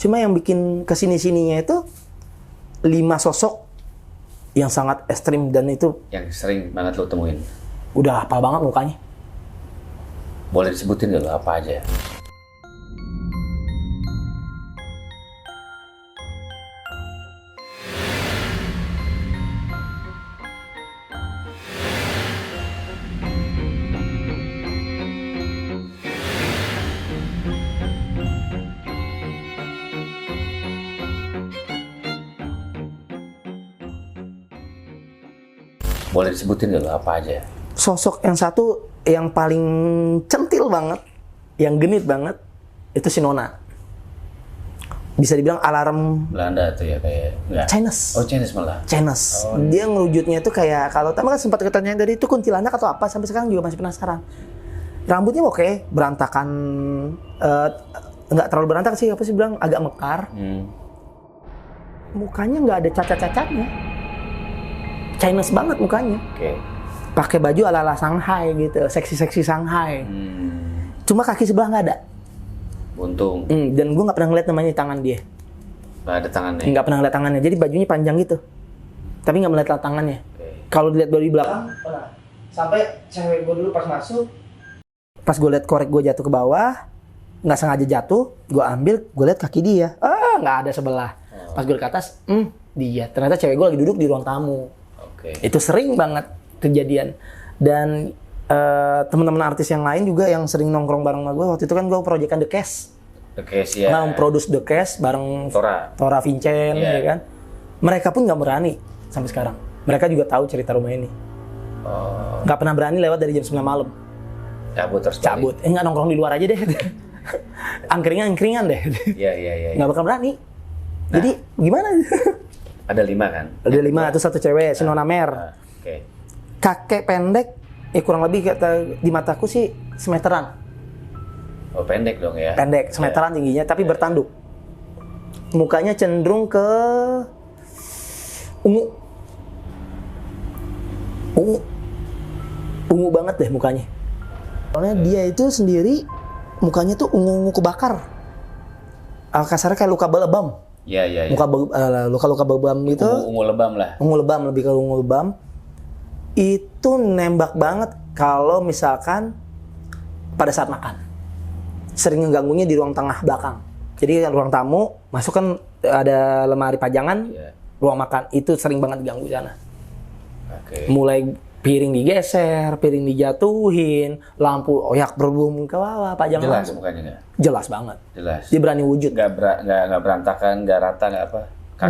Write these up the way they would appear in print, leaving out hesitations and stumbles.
Cuma yang bikin kesini-sininya itu 5 sosok yang sangat ekstrim dan itu yang sering banget lo temuin. udah hafal banget mukanya. Boleh disebutin nggak lo apa aja? Boleh disebutin nggak lo apa aja? Sosok yang satu yang paling centil banget, yang genit banget, itu si Nona. Bisa dibilang alarm Belanda tuh ya kayak nggak? Chinese. Oh Chinese malah. Chinese. Oh, Dia ngerujutnya itu kayak, kalau tadi kan sempat ketanya dari itu kuntilanak atau apa, sampai sekarang juga masih penasaran. Rambutnya oke, berantakan, nggak terlalu berantakan sih, apa sih bilang, agak mekar. Mukanya nggak ada cacat-cacatnya. Chinese banget mukanya. Oke. Pakai baju ala-ala Shanghai gitu, seksi-seksi Shanghai. Cuma kaki sebelah nggak ada. Untung Dan gue nggak pernah ngeliat namanya di tangan dia. nggak ada tangannya. Nggak pernah ngeliat tangannya. Jadi bajunya panjang gitu. Tapi nggak melihat tangannya. Kalau dilihat dari belakang, pernah. Sampai cewek gue dulu pas masuk, pas gue lihat korek gue jatuh ke bawah, nggak sengaja jatuh, gue ambil, gue lihat kaki dia. Nggak ada sebelah. Pas gue ke atas, dia. Ternyata cewek gue lagi duduk di ruang tamu. Itu sering banget kejadian. Dan teman-teman artis yang lain juga yang sering nongkrong bareng sama gue. Waktu itu kan gue proyekan The Case. The Case ya. Produce The Case bareng Tora Vincent, ya kan. Mereka pun nggak berani sampai sekarang. Mereka juga tahu cerita rumah ini. Nggak pernah berani lewat dari jam 9 malam. Cabut. Nggak nongkrong di luar aja deh. Angkringan deh. Iya. Nggak bakal berani. Jadi gimana? Ada 5 kan? Ada 5, itu satu cewek, si Nona Mer. Kakek pendek, kurang lebih kata di mataku sih semeteran. Oh pendek dong ya? Pendek, semeteran tingginya, tapi bertanduk. Mukanya cenderung ke ungu. Ungu banget deh mukanya. Soalnya dia itu sendiri, mukanya tuh ungu-ungu kebakar. Kasarnya kayak luka lebam. Iya. Luka-luka lebam gitu. Ungu lebam lah. Ungu lebam, lebih ke ungu lebam. Itu nembak banget kalau misalkan pada saat makan. Sering ngeganggunya di ruang tengah belakang. Jadi ruang tamu, masuk kan ada lemari pajangan, ruang makan. Itu sering banget diganggu di sana. Mulai piring digeser, piring dijatuhin, lampu oyak berbum ke bawah, pajangan. Jelas mukanya nggak? Jelas banget. Jelas. Dia berani wujud. Nggak berantakan, nggak rata, nggak apa.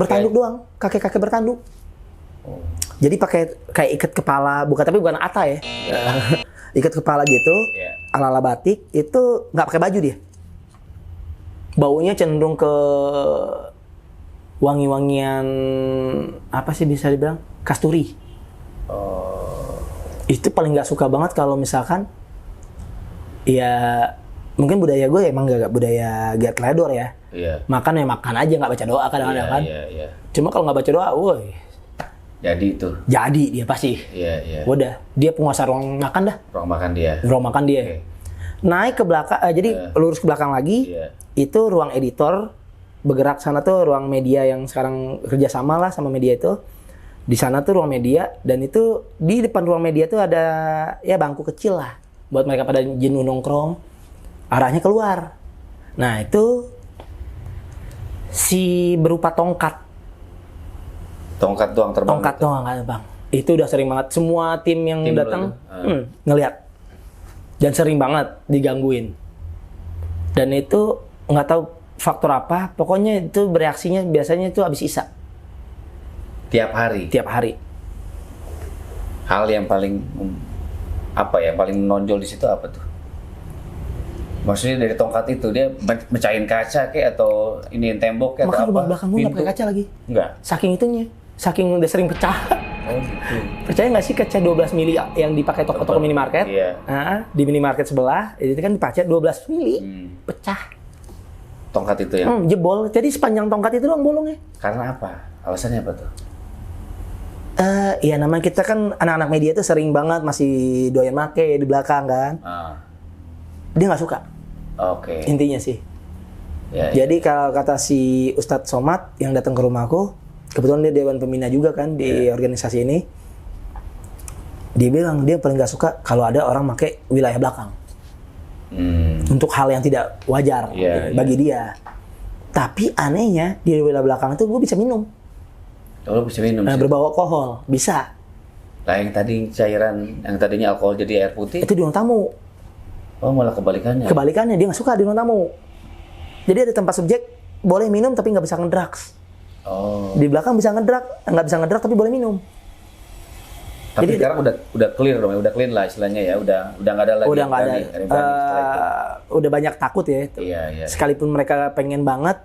Bertanduk doang, kakek-kakek bertanduk. Jadi pakai kayak ikat kepala, bukan ata ya. Ikat kepala gitu, ala-ala batik, itu nggak pakai baju dia. Baunya cenderung ke wangi-wangian, apa sih bisa dibilang? Kasturi. Itu paling nggak suka banget kalau misalkan, ya mungkin budaya gue emang gak budaya get ledor ya. Makan ya makan aja, nggak baca doa kadang-kadang kan. Cuma kalau nggak baca doa, woi. Jadi itu. Jadi dia pasti. Udah, dia penguasa ruang makan dah. Ruang makan dia. Naik ke belakang, jadi lurus ke belakang lagi, itu ruang editor. Bergerak sana tuh ruang media yang sekarang kerjasama lah sama media itu. Di sana tuh ruang media, dan itu di depan ruang media tuh ada ya bangku kecil lah. Buat mereka pada jenuh nongkrong, arahnya keluar. Nah itu si berupa tongkat. Tongkat doang terbang. Tongkat doang kan bang. Itu udah sering banget. Semua tim yang datang ngelihat. Dan sering banget digangguin. Dan itu nggak tahu faktor apa. Pokoknya itu bereaksinya biasanya itu habis isya. Tiap hari. Hal yang paling paling menonjol di situ apa tuh? Maksudnya dari tongkat itu dia mecahin kaca kayak atau ini tembok kayak atau apa? Makanya belakang gue nggak pakai kaca lagi. Enggak. Saking itunya, saking udah sering pecah. Gitu. Percaya nggak sih kaca 12 mili yang dipakai toko-toko minimarket? Di minimarket sebelah itu kan dipakai 12 mili, pecah. Tongkat itu ya? Jebol. Jadi sepanjang tongkat itu doang bolongnya. Karena apa? Alasannya apa tuh? Ya namanya kita kan anak-anak media tuh sering banget masih doyan make di belakang kan. Dia nggak suka. Intinya sih. Ya, Jadi kalau kata si Ustadz Somad yang datang ke rumahku, kebetulan dia dewan pembina juga kan di organisasi ini. Dia bilang dia paling gak suka kalau ada orang pakai wilayah belakang. Untuk hal yang tidak wajar bagi dia. Tapi anehnya di wilayah belakang itu gue bisa minum. Lo bisa minum sih? Berbau alkohol, bisa. Lah yang tadi cairan, yang tadinya alkohol jadi air putih? Itu di ruang tamu. Oh malah kebalikannya? Kebalikannya, dia gak suka di ruang tamu. Jadi ada tempat subjek, boleh minum tapi gak bisa ngedrugs. Oh. Di belakang bisa ngedrug, nggak bisa ngedrug tapi boleh minum. Tapi Jadi, sekarang udah clear dong, udah clean lah istilahnya ya, udah nggak ada lagi. Udah nggak ada, setelah itu. udah banyak takut ya. Iya. Sekalipun mereka pengen banget,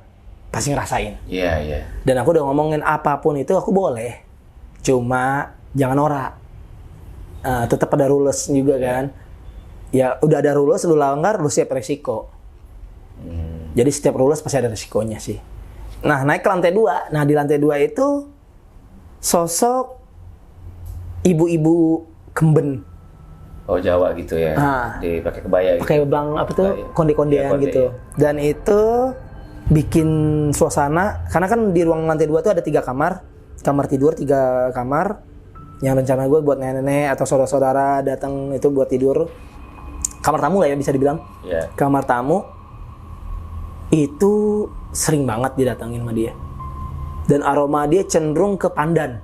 pasti ngerasain. Iya. Dan aku udah ngomongin apapun itu aku boleh, cuma jangan norak. Tetap ada rules juga kan. Ya udah ada rules, lu langgar, lu siap resiko. Jadi setiap rules pasti ada resikonya sih. Nah naik ke lantai 2. Nah di lantai 2 itu sosok ibu-ibu kemben. Oh Jawa gitu ya, dipakai kebaya gitu. Pakai bang apa tuh, konde-kondean konde, gitu. Dan itu bikin suasana, karena kan di ruang lantai 2 tuh ada 3 kamar. Kamar tidur 3 kamar. Yang rencana gue buat nenek-nenek atau saudara-saudara datang itu buat tidur. Kamar tamu lah ya bisa dibilang. Kamar tamu itu sering banget didatangin sama dia. Dan aroma dia cenderung ke pandan.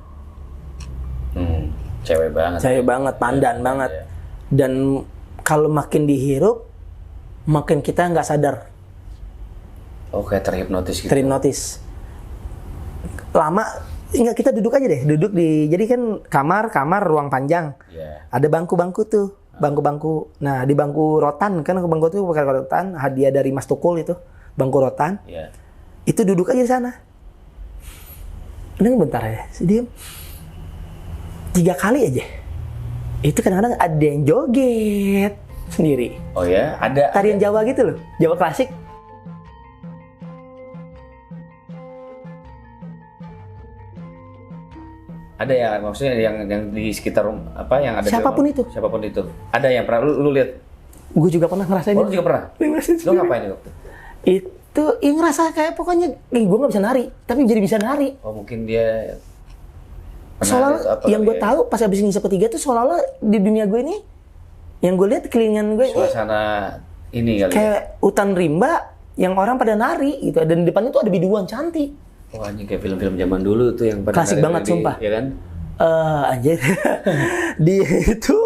Cewek banget, pandan banget. Dan kalau makin dihirup, makin kita nggak sadar. Oh kayak terhipnotis gitu. Terhipnotis. Lama, enggak, kita duduk aja deh. Duduk di, jadi kan kamar ruang panjang. Ada bangku-bangku tuh, bangku-bangku. Nah di bangku rotan, kan bangku itu pakai rotan, hadiah dari Mas Tukul itu, bangku rotan. Itu duduk aja di sana. Ini bentar ya, diam. 3 kali aja. Itu kadang-kadang ada yang joget sendiri. Oh ya, ada. Tarian Jawa gitu loh, Jawa klasik. Ada ya, maksudnya yang di sekitar apa yang ada. Siapapun itu. Ada yang pernah lu lihat? Gue juga pernah ngerasain. Oh, lu juga pernah? Lu ngapain waktu? Itu yang ngerasa kayak pokoknya gue nggak bisa nari, tapi jadi bisa nari. Oh mungkin dia. Soalnya yang gue tahu pas habis ngisap ketiga tuh seolah-olah di dunia gue ini, yang gue lihat kelilingan gue suasana ini kali. Kayak hutan rimba yang orang pada nari gitu, dan di depannya tuh ada biduan cantik. Wah ini kayak film-film zaman dulu tuh yang pada klasik banget sumpah. Ya kan? Anjir. Dia itu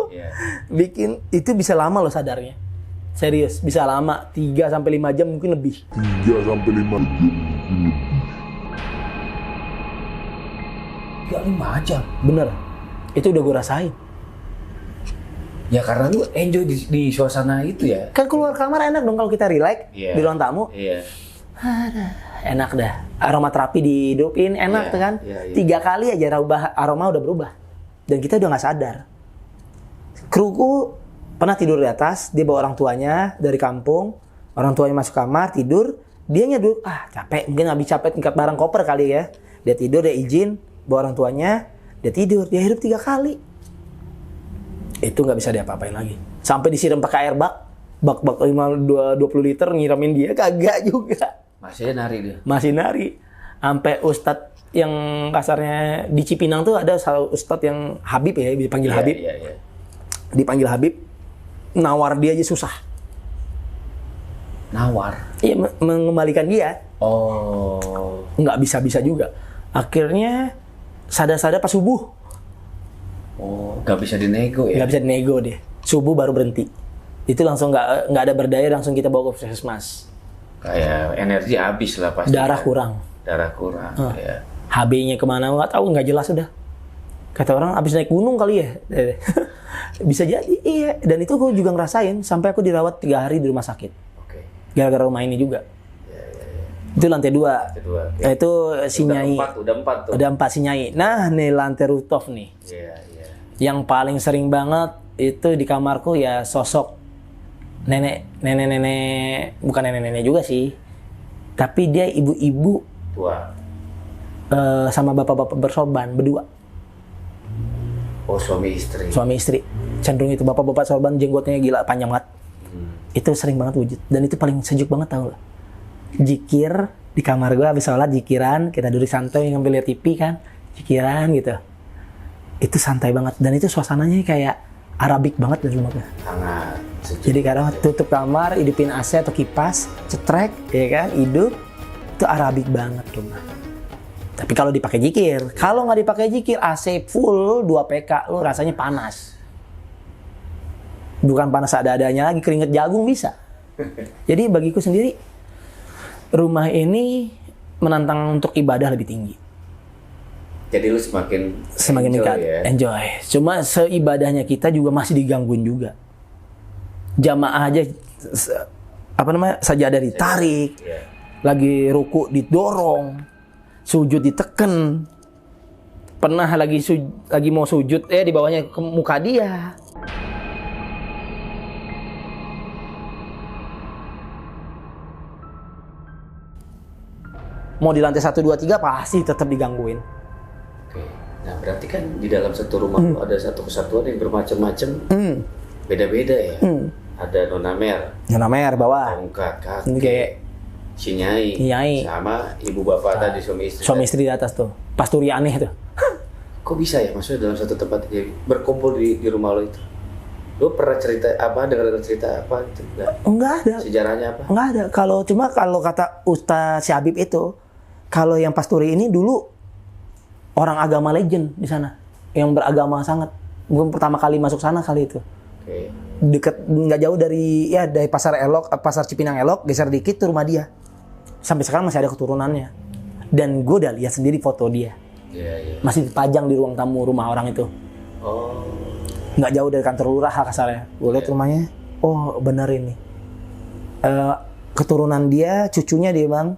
bikin itu bisa lama loh sadarnya. Serius, bisa lama 3 sampai 5 jam mungkin lebih. 3 sampai 5 jam mungkin lebih. 5 jam? Bener. Itu udah gue rasain. Ya karena lu enjoy di suasana itu ya. Kan keluar kamar enak dong kalau kita relax di ruang tamu. Enak dah. Aroma terapi dihidupin enak tuh kan. 3 kali aja aroma udah berubah. Dan kita udah gak sadar. Kruku pernah tidur di atas, dia bawa orang tuanya dari kampung. Orang tuanya masuk kamar, tidur. Dianya duduk, capek. Mungkin habis capek tingkat barang koper kali ya. Dia tidur, dia izin. Bawa orang tuanya, dia tidur. Dia hidup 3 kali. Itu nggak bisa diapa-apain lagi. Sampai disiram pakai air bak 20 liter nyiramin dia kagak juga. Masih nari dia. Masih nari. Sampai ustadz yang kasarnya di Cipinang tuh ada salah ustadz yang Habib ya, dipanggil Habib. Dipanggil Habib, nawar dia aja susah. Nawar? Iya, mengembalikan dia. Oh. Nggak bisa-bisa juga. Akhirnya sadar-sadar pas subuh. Oh, nggak bisa dinego ya? Nggak bisa dinego deh. Subuh baru berhenti. Itu langsung nggak ada berdaya, langsung kita bawa ke puskesmas. Kayak energi habis lah pasti. Darah kurang. Ya. HB-nya kemana nggak tahu, nggak jelas udah. Kata orang habis naik gunung kali ya. Bisa jadi, iya. Dan itu gue juga ngerasain sampai aku dirawat 3 hari di rumah sakit. Gara-gara rumah ini juga. Itu lantai 2. Itu si Nyai. Udah 4 si Nyai. Nah, nih lantai rooftop nih. Yang paling sering banget itu di kamarku ya sosok nenek, bukan nenek juga sih. Tapi dia ibu-ibu tua. Sama bapak-bapak bersorban berdua. Oh, suami istri. Suami istri. Cenderung itu bapak-bapak sorban, jenggotnya gila panjang banget. Itu sering banget wujud dan itu paling sejuk banget tau lah. Jikir di kamar gue habis sholat, jikiran, kita duduk santai ngambil liat TV kan, jikiran gitu. Itu santai banget dan itu suasananya kayak Arabik banget dari rumah gue. Hangat. Jadi kadang tutup kamar, hidupin AC atau kipas, cetrek, ya kan, hidup, itu Arabik banget rumah. Tapi kalau dipakai jikir, kalau nggak dipakai jikir, AC full 2 PK, lu rasanya panas. Bukan panas ada-adanya lagi, keringet jagung bisa. Jadi bagiku sendiri, rumah ini menantang untuk ibadah lebih tinggi. Jadi lu semakin enjoy, dekat, ya? enjoy. Cuma seibadahnya kita juga masih digangguin juga. Jamaah aja, sajadah ditarik, Iya. lagi ruku didorong, sujud diteken. Pernah lagi mau sujud, di bawahnya ke muka dia. Mau di lantai 1, 2, 3 pasti tetap digangguin. Oke. Nah berarti kan di dalam satu rumah tuh ada satu kesatuan yang bermacam-macam, beda-beda ya. Ada nona mer, bawah. tongkat, Ini kakek, kayak si nyai, sama ibu bapak tadi suami istri. suami istri di atas tuh. Pasturi aneh tuh. Kok bisa ya maksudnya dalam satu tempat jadi berkumpul di rumah lo itu? Lo pernah cerita apa, dengar cerita apa gitu? Enggak ada. Sejarahnya apa? Enggak ada. Kalau kata Ustaz si Habib itu, kalau yang Pasturi ini dulu orang agama legend di sana, yang beragama sangat. Mungkin pertama kali masuk sana kali itu. Oke. Deket, nggak jauh dari pasar Elok, pasar Cipinang Elok, geser dikit tuh rumah dia. Sampai sekarang masih ada keturunannya. Dan gue udah lihat sendiri foto dia. Iya. Masih dipajang di ruang tamu rumah orang itu. Oh. Nggak jauh dari kantor lurah kasarnya. Gue lihat rumahnya, oh bener ini. Keturunan dia, cucunya dia bang,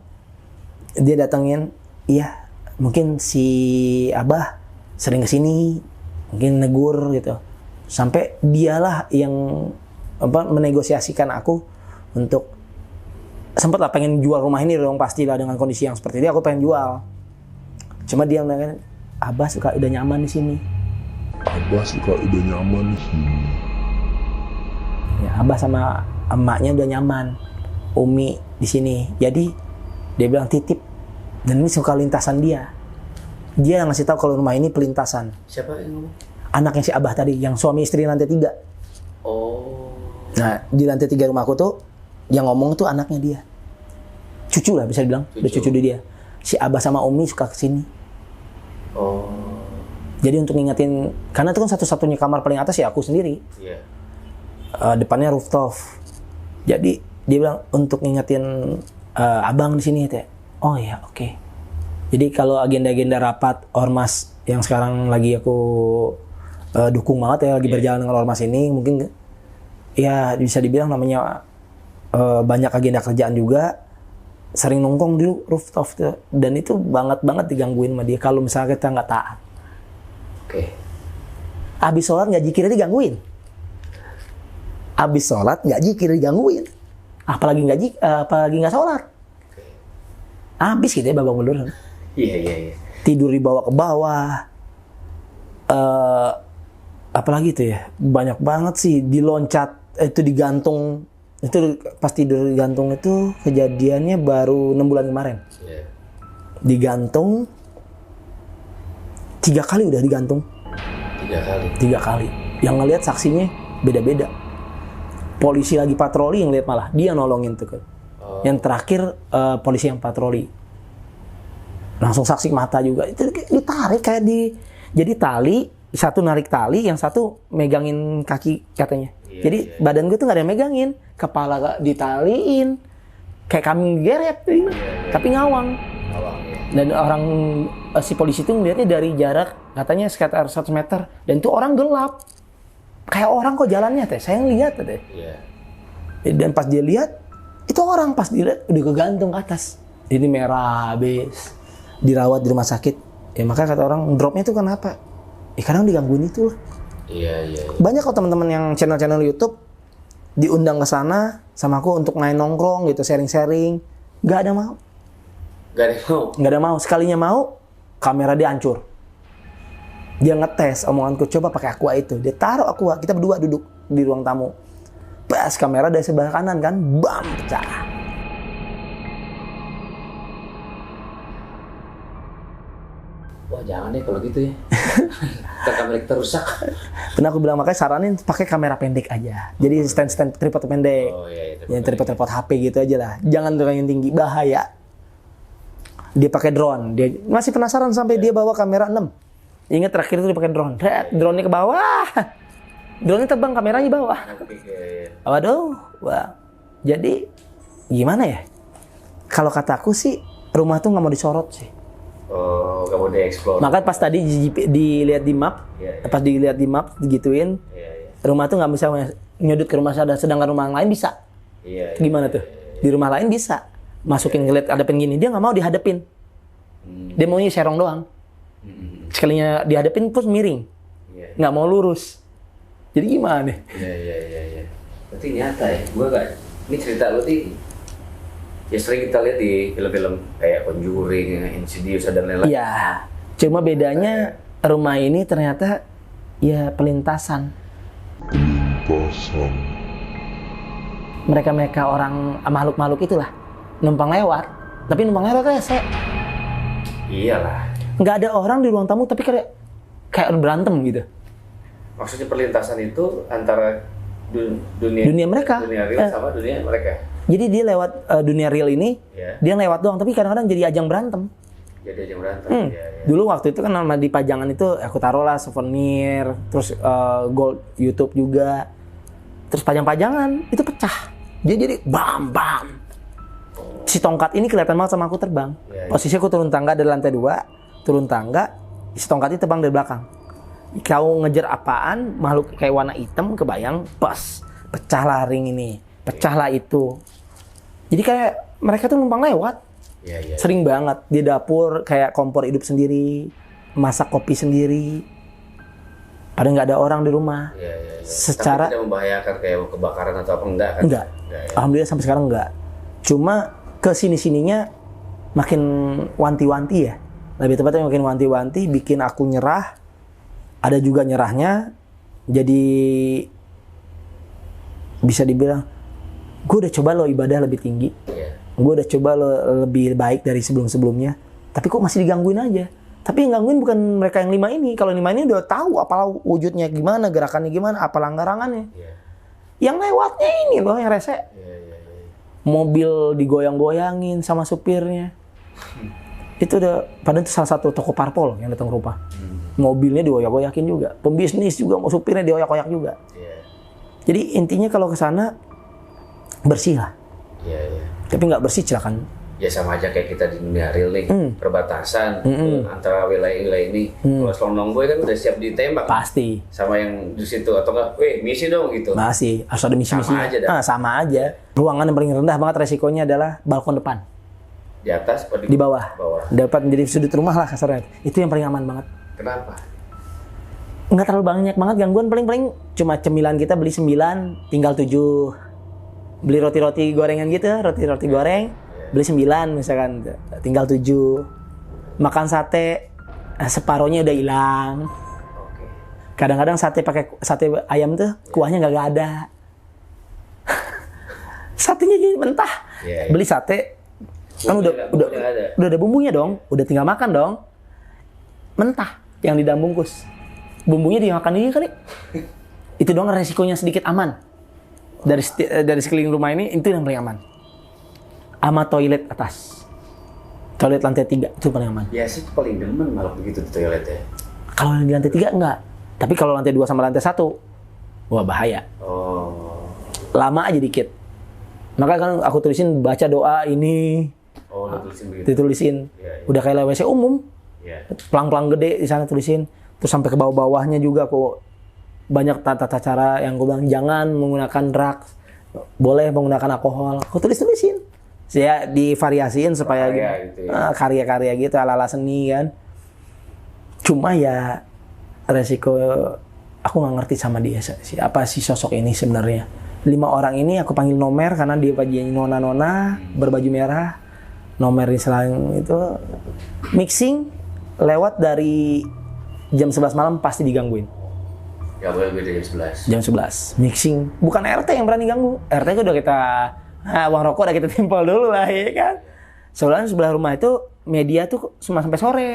dia datengin, iya mungkin si Abah sering kesini, mungkin negur gitu. Sampai dialah yang menegosiasikan aku untuk sempat lah pengen jual rumah ini dong, pastilah dengan kondisi yang seperti ini aku pengen jual. Cuma dia bilang, Abah suka udah nyaman di sini. Abah suka udah nyaman di sini. Ya, Abah sama emaknya udah nyaman, Umi di sini. Jadi dia bilang titip, dan ini suka lintasan dia. Dia yang ngasih tahu kalau rumah ini pelintasan. Siapa yang ngomong? Anaknya si Abah tadi, yang suami istri lantai 3. Oh. Nah, di lantai 3 rumahku tuh, yang ngomong tuh anaknya dia. Cucu lah bisa dibilang, udah cucu dia. Si Abah sama Umi suka kesini. Oh. Jadi untuk ngingetin, karena itu kan satu-satunya kamar paling atas ya aku sendiri. Iya. Depannya rooftop. Jadi dia bilang untuk ngingetin abang di sini teh. Oh ya, oke. Jadi kalau agenda-agenda rapat ormas yang sekarang lagi aku dukung banget ya, lagi berjalan dengan ormas ini, mungkin ya bisa dibilang namanya banyak agenda kerjaan juga, sering nongkrong di rooftop tuh. Dan itu banget digangguin sama dia kalau misalnya kita nggak taat. Oke. Abis sholat nggak zikir digangguin. Abis sholat nggak zikir digangguin. Apalagi nggak sholat. Abis gitu ya babak belur. Iya. Tidur dibawa ke bawah. Apalagi itu ya, banyak banget sih diloncat, itu digantung. Itu pas tidur digantung itu kejadiannya baru 6 bulan kemarin. Iya. Digantung 3 kali udah digantung. 3 kali. Yang ngelihat saksinya beda-beda. Polisi lagi patroli yang lihat malah dia nolongin tuh kan. Oh. Yang terakhir polisi yang patroli langsung saksi mata juga. Itu ditarik kayak jadi tali, satu narik tali, yang satu megangin kaki katanya. Iya, Jadi badan gue tuh nggak ada yang megangin, kepala ditaliin kayak kambing geret, tapi ngawang. Dan orang si polisi itu ngeliatnya dari jarak katanya sekitar 100 meter, dan itu orang gelap kayak orang kok jalannya teh, saya ngeliat teh. Iya. Dan pas dia lihat itu orang, pas dilihat udah kegantung ke atas, ini merah habis, dirawat di rumah sakit. Ya makanya kata orang dropnya itu kenapa? Kadang digangguin itu lah. Iya. Banyak kok teman-teman yang channel YouTube diundang ke sana sama aku untuk main nongkrong gitu, sharing-sharing, nggak ada mau. Nggak ada mau. Sekalinya mau, kamera dia hancur. Dia ngetes omonganku, coba pakai aqua itu. Dia taruh aqua, kita berdua duduk di ruang tamu. Pas kamera dari sebelah kanan kan, bam, pecah. Wah jangan deh kalau gitu ya. Ntar kamera kita rusak. Pernah aku bilang makanya saranin pakai kamera pendek aja. Jadi stand tripod pendek. Oh iya. Yang tripod HP gitu aja lah. Jangan yang tinggi, bahaya. Dia pakai drone. Dia masih penasaran sampai dia bawa kamera 6. Ingat terakhir itu dia pakai drone. Drone-nya ke bawah. Drone-nya terbang, kameranya bawah. Waduh. Wah. Jadi gimana ya? Kalau kataku sih rumah tuh nggak mau disorot sih. Oh, nggak mau dieksplor. Maka pas tadi dilihat di map, pas dilihat di map digituin, rumah tuh nggak bisa nyudut ke rumah saya, sedangkan rumah yang lain bisa. Gimana tuh? Di rumah lain bisa masukin ngeliat hadapin gini, dia nggak mau dihadapin. Dia maunya serong doang. Sekalinya dihadapin terus miring, nggak mau lurus. Jadi gimana? Iya. Berarti nyata ya. Gua nggak. Ini cerita lu sih. Ya sering kita lihat di film-film kayak Conjuring, Insidious dan lain-lain. Iya. Cuma bedanya rumah ini ternyata ya pelintasan. Mereka orang makhluk-makhluk itulah numpang lewat. Tapi numpang lewat rese. Iyalah. Nggak ada orang di ruang tamu tapi kayak berantem gitu. Maksudnya perlintasan itu antara dunia mereka, dunia real sama dunia mereka. Jadi dia lewat dunia real ini, dia lewat doang, tapi kadang-kadang jadi ajang berantem. Jadi ajang berantem. Ya. Dulu waktu itu kan nama di pajangan itu aku taruh lah souvenir, terus gold YouTube juga, terus pajang-pajangan itu pecah, dia jadi bam. Si tongkat ini kelihatan banget sama aku terbang. Posisi aku turun tangga dari lantai 2, turun tangga, si tongkat ini terbang dari belakang. Kau ngejar apaan, makhluk kayak warna hitam kebayang, pas pecahlah ring ini, pecahlah itu. Jadi kayak mereka tuh numpang lewat. Sering banget di dapur kayak kompor hidup sendiri, masak kopi sendiri. Padahal nggak ada orang di rumah. Secara tapi tidak membahayakan kayak kebakaran atau apa enggak kan? Enggak. Alhamdulillah sampai sekarang enggak. Cuma ke sini-sininya makin wanti-wanti ya. Lebih tepatnya makin wanti-wanti, bikin aku nyerah. Ada juga nyerahnya. Jadi bisa dibilang gue udah coba lo ibadah lebih tinggi, gue udah coba lo lebih baik dari sebelum-sebelumnya, tapi kok masih digangguin aja. Tapi yang gangguin bukan mereka yang 5 ini. Kalau 5 ini udah tahu apalah wujudnya gimana, gerakannya gimana, apa langgarangannya. Yang lewatnya ini loh yang rese. Mobil digoyang-goyangin sama supirnya. Itu udah, padahal itu salah satu toko parpol yang datang ke rumah. Mobilnya digoyak-goyakin juga, pembisnis juga, supirnya digoyak-goyak juga. Jadi intinya kalau ke sana bersih lah. Tapi nggak bersih silakan. Ya sama aja kayak kita di dunia real nih, perbatasan antara wilayah-wilayah ini. Kalau selonong boy kan udah siap ditembak. Pasti. Sama yang di situ atau enggak, misi dong gitu. Masih, harus ada misi-misi. Sama aja. Ruangan yang paling rendah banget resikonya adalah balkon depan. Di atas atau di bawah? Dapat menjadi sudut rumah lah kasarnya. Itu yang paling aman banget. Kenapa? Nggak terlalu banyak banget gangguan, paling cuma cemilan kita beli 9, tinggal 7. Beli roti-roti gorengan gitu, roti-roti goreng, beli 9 misalkan, tinggal 7. Makan sate, separohnya udah hilang. Kadang-kadang sate pakai sate ayam tuh, kuahnya nggak ada. Satenya jadi mentah. Beli sate, kan udah ada bumbunya dong, udah tinggal makan dong. Mentah, yang di dalam bungkus. Bumbunya dimakan ini kali. Itu doang resikonya sedikit aman. Dari sekeliling rumah ini itu yang paling aman. Sama toilet atas. Toilet lantai 3 itu paling aman. Ya sih paling demen malah begitu di toilet ya. Kalau di lantai 3 enggak. Tapi kalau lantai 2 sama lantai 1, wah bahaya. Lama aja dikit. Maka kan aku tulisin baca doa ini. Ditulisin. Udah kayak WC umum. Pelang-pelang gede di sana tulisin. Terus sampai ke bawah-bawahnya juga aku banyak tata cara yang gue bilang jangan menggunakan drugs, boleh menggunakan alkohol. Aku tulisin. Saya divariasiin supaya karya-karya gitu ala-ala seni kan. Cuma ya resiko aku nggak ngerti sama dia siapa sih sosok ini sebenarnya. 5 orang ini aku panggil Nomer karena dia bajunya nona-nona berbaju merah. Nomer di selang itu mixing lewat dari jam 11 malam pasti digangguin. Gak boleh beda jam 11. Jam 11. Mixing. Bukan RT yang berani ganggu. RT itu udah kita, uang rokok udah kita timpal dulu lah ya kan. Soalnya sebelah rumah itu media tuh cuma sampai sore.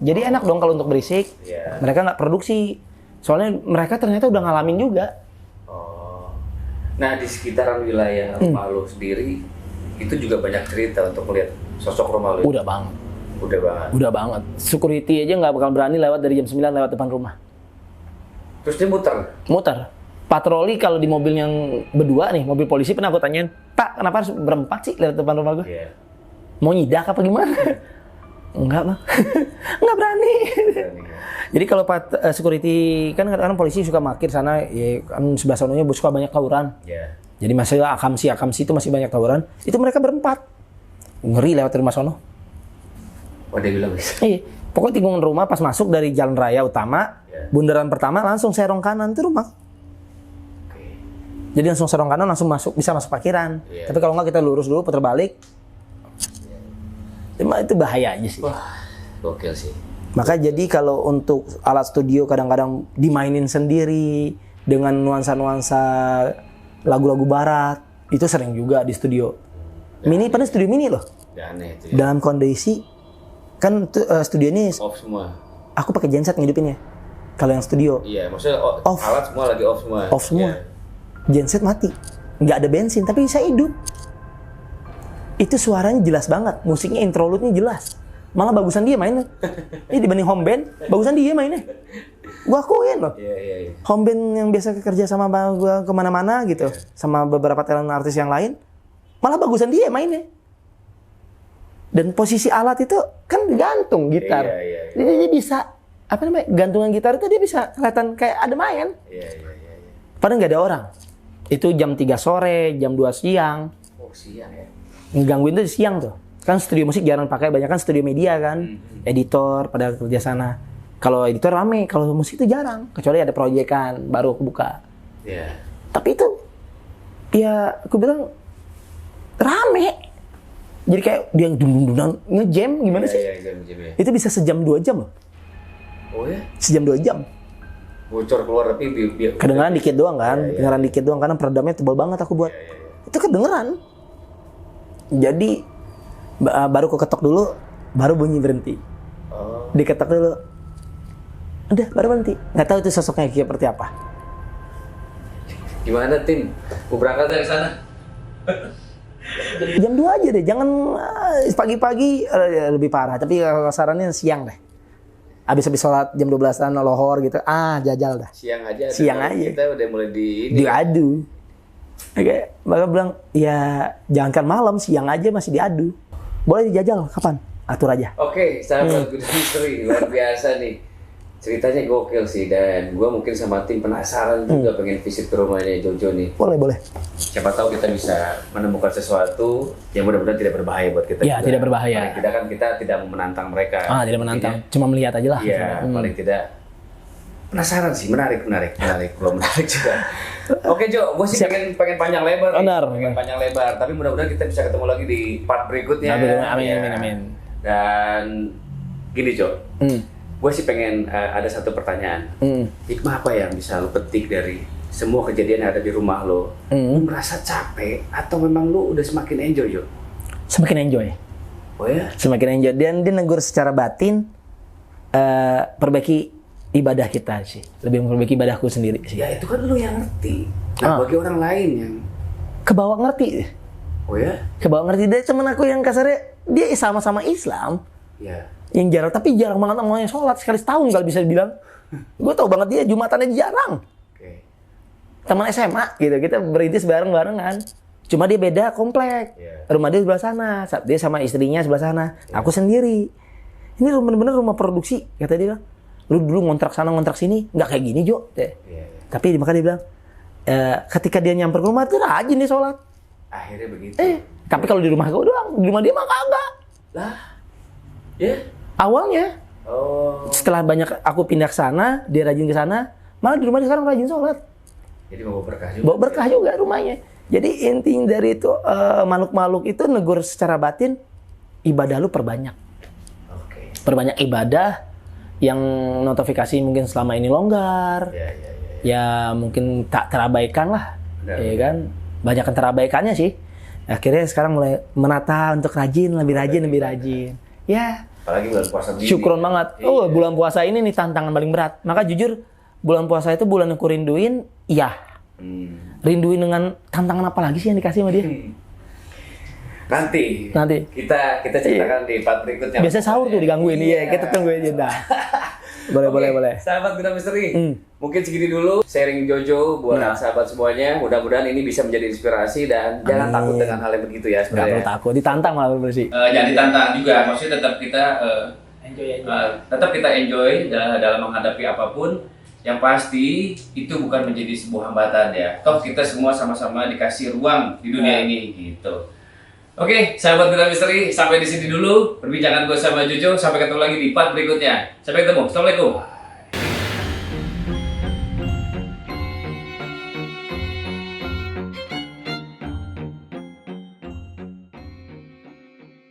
Jadi enak dong kalau untuk berisik. Iya. Mereka nggak produksi. Soalnya mereka ternyata udah ngalamin juga. Oh. Nah, di sekitaran wilayah rumah lo sendiri itu juga banyak cerita untuk melihat sosok rumah lo. Udah banget. Udah banget. Udah banget. Security aja nggak bakal berani lewat dari jam 9 lewat depan rumah. Terus dia muter. Muter. Patroli kalau di mobil yang berdua nih, mobil polisi pernah aku tanyain, Pak, kenapa harus berempat sih lewat depan rumah gue? Iya. Mau nyidak apa gimana? Enggak, Bang. Enggak berani. Jadi kalau security, kan kadang-kadang polisi suka parkir sana, ya kan sebelah sononya suka banyak tawuran. Iya. Jadi masalah akamsi itu masih banyak tawuran. Itu mereka berempat. Ngeri lewat rumah sono. Oh, dia bilang bisa. Iya. Pokoknya tikungan rumah pas masuk dari jalan raya utama, bundaran pertama langsung serong kanan itu rumah. Oke. Jadi langsung serong kanan langsung masuk, bisa masuk parkiran. Iya. Tapi kalau nggak kita lurus dulu putar balik. Itu bahaya aja sih. Wah, gokil sih. Maka jadi kalau untuk alat studio kadang-kadang dimainin sendiri dengan nuansa-nuansa lagu-lagu barat, itu sering juga di studio. Mini, pada studio mini loh. Udah aneh itu ya. Dalam kondisi kan studio ini Off semua. aku pakai genset ngidupinnya. Kalau yang studio Iya, maksudnya Off. alat semua lagi off semua. off semua. Iya. Genset mati. Nggak ada bensin tapi bisa hidup. Itu suaranya jelas banget, musiknya interlude-nya jelas. Malah bagusan dia mainnya. Ini dibanding home band, bagusan dia mainnya. Gua akuin loh. Iya. Home band yang biasa kerja sama gua kemana-mana gitu, sama beberapa talent artis yang lain, malah bagusan dia mainnya. Dan posisi alat itu kan gantung gitar. Iya. Jadi dia bisa, apa namanya, gantungan gitar itu dia bisa kelihatan kayak ada main. Iya. Padahal nggak ada orang. Itu jam 3 sore, jam 2 siang. Oh, siang ya. Ngegangguin tuh di siang tuh. Kan studio musik jarang pakai, banyak kan studio media kan. Editor pada kerja sana. Kalau editor rame, kalau musik itu jarang. Kecuali ada proyekan, baru aku buka. Iya. Tapi itu, ya aku bilang, rame. Jadi kayak dia dung-dung-dung nge-jam gimana sih? Iya, jam ya. Itu bisa sejam 2 jam loh. Oh ya? Sejam 2 jam. Bocor keluar tapi biar Kedengeran dikit doang kan. Iya. Kedengeran dikit doang karena peredamnya tebal banget aku buat. Itu kedengeran. Jadi baru aku ketok dulu, baru bunyi berhenti. Oh. Diketok dulu. Udah, baru berhenti. Nggak tahu itu sosoknya kayak seperti apa. Gimana, Tin? Mau berangkat dari sana? Jam 2 aja deh, jangan pagi-pagi lebih parah. Tapi kalau sarannya siang deh. Habis sholat jam 12-an lohor gitu, jajal dah. Siang aja. Siang aja. Kita udah mulai di ini. Diadu. Oke, bakal bilang, ya jangankan malam, siang aja masih diadu. Boleh dijajal, kapan? Atur aja. Oke, sahabat Good History, luar biasa nih. Ceritanya gokil sih, dan gue mungkin sama tim penasaran juga pengen visit ke rumahnya Jojo nih. Boleh. Siapa tahu kita bisa menemukan sesuatu yang mudah-mudahan tidak berbahaya buat kita. Ya, juga. tidak berbahaya. Paling tidak kan kita tidak mau menantang mereka. Tidak menantang, cuma melihat aja lah. Iya, paling tidak penasaran sih, menarik, belum menarik juga. Oke Jo, gue sih pengen panjang lebar. Benar. Pengen panjang lebar, tapi mudah-mudahan kita bisa ketemu lagi di part berikutnya. Amin. Dan gini Jo, gue sih pengen ada satu pertanyaan. Hikmah apa yang bisa lo petik dari semua kejadian yang ada di rumah lo? Lo merasa capek atau memang lo udah semakin enjoy Jo? Semakin enjoy. Oh ya? Semakin enjoy. Dan dia negur secara batin, perbaiki ibadah kita sih. Lebih memperbaiki ibadahku sendiri sih. Ya itu kan lo yang ngerti. Nah bagi orang lain yang kebawa ngerti. oh ya? Kebawa ngerti. Dari temen aku yang kasarnya, dia sama-sama Islam. Ya. Yang jarang, tapi jarang banget namanya sholat. Sekali setahun kalau bisa dibilang. Gue tau banget dia Jumatannya jarang. Oke. Teman SMA gitu, kita berintis bareng-barengan. Cuma dia beda komplek. Rumah dia sebelah sana, dia sama istrinya sebelah sana. Aku sendiri. Ini bener-bener rumah produksi, kata dia. Lu dulu ngontrak sana ngontrak sini, nggak kayak gini Jo. Tapi makanya dia bilang, ketika dia nyamper ke rumah tuh rajin dia sholat. Akhirnya begitu. Tapi kalau di rumah gue doang, di rumah dia mah kagak. Lah, ya? Awalnya, Oh. setelah banyak aku pindah ke sana, dia rajin ke sana, malah di rumah dia sekarang rajin sholat. Jadi bawa berkah juga. Bawa berkah juga rumahnya. Jadi inti dari itu makhluk-makhluk itu negur secara batin, ibadah lu perbanyak. Oke. Perbanyak ibadah yang notifikasi mungkin selama ini longgar. Ya mungkin tak terabaikan lah. Ya kan? Banyak yang terabaikannya sih. Akhirnya sekarang mulai menata untuk rajin, lebih rajin. Ya, Apalagi bulan puasa begini. Syukron banget. Iya. Oh, bulan puasa ini nih tantangan paling berat. Maka jujur, bulan puasa itu bulan yang ku rinduin, iya. Rinduin dengan tantangan apa lagi sih yang dikasih sama dia? Nanti kita ceritakan di part berikutnya. Biasa sahur tuh digangguin, iya. Kita tungguin aja. Boleh. Sahabat Gudang Misteri, mungkin segini dulu sharing Jojo buat sahabat semuanya. Mudah-mudahan ini bisa menjadi inspirasi dan jangan takut dengan hal yang begitu ya. Nggak perlu takut, ditantang malah bersih. Jangan ditantang juga, maksudnya tetap kita enjoy dalam menghadapi apapun. Yang pasti itu bukan menjadi sebuah hambatan ya. Toh kita semua sama-sama dikasih ruang di dunia ini gitu. Oke, sahabat Gudang Misteri, sampai di sini dulu perbincangan gue sama Jojo. Sampai ketemu lagi di part berikutnya. Sampai ketemu. Assalamualaikum.